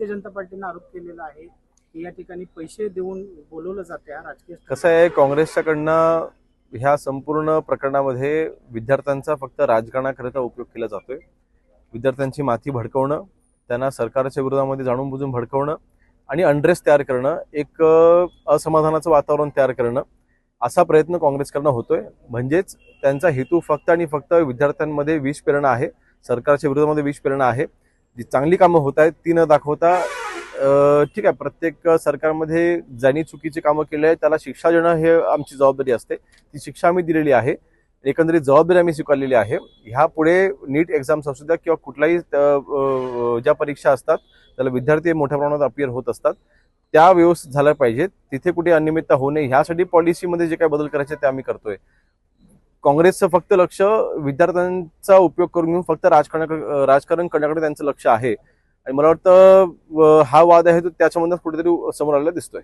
भारतीय जनता पार्टीने आरोप केलेला आहे की या ठिकाणी पैसे देऊन बोलवलं जाते हा राजकीय कसं आहे, काँग्रेसच्याकडनं ह्या संपूर्ण प्रकरणामध्ये विद्यार्थ्यांचा फक्त राजकारणाकरिता उपयोग केला जातोय। विद्यार्थ्यांची माथी भडकवणं, त्यांना सरकारच्या विरोधामध्ये जाणून बुजून भडकवणं आणि अनरेस्ट तयार करणं, एक असमाधानाचं वातावरण तयार करणं, असा प्रयत्न काँग्रेसकडनं होतोय। म्हणजेच त्यांचा हेतू फक्त आणि फक्त विद्यार्थ्यांमध्ये विष पेरणं आहे, सरकारच्या विरोधामध्ये विष पेरणं आहे। जी चांगली कामं होत आहेत ती न दाखवता ठीक आहे, प्रत्येक सरकारमध्ये ज्यांनी चुकीची कामं केली आहेत त्याला शिक्षा देणं हे आमची जबाबदारी असते। ती शिक्षा आम्ही दिलेली आहे, एकंदरीत जबाबदारी आम्ही स्वीकारलेली आहे। ह्यापुढे नीट एक्झाम्स असू द्या किंवा कुठलाही ज्या परीक्षा असतात त्याला विद्यार्थी मोठ्या प्रमाणात अपियर होत असतात, त्या व्यवस्थित झाल्या पाहिजेत। तिथे कुठे अनियमितता होऊ नये ह्यासाठी पॉलिसीमध्ये जे काही बदल करायचे ते आम्ही करतोय। काँग्रेसचं फक्त लक्ष विद्यार्थ्यांचा उपयोग करून घेऊन फक्त राजकारण करण्याकडे त्यांचं लक्ष आहे आणि मला वाटतं हा वाद आहे तो त्याच्यामधूनच कुठेतरी समोर आलेला दिसतोय।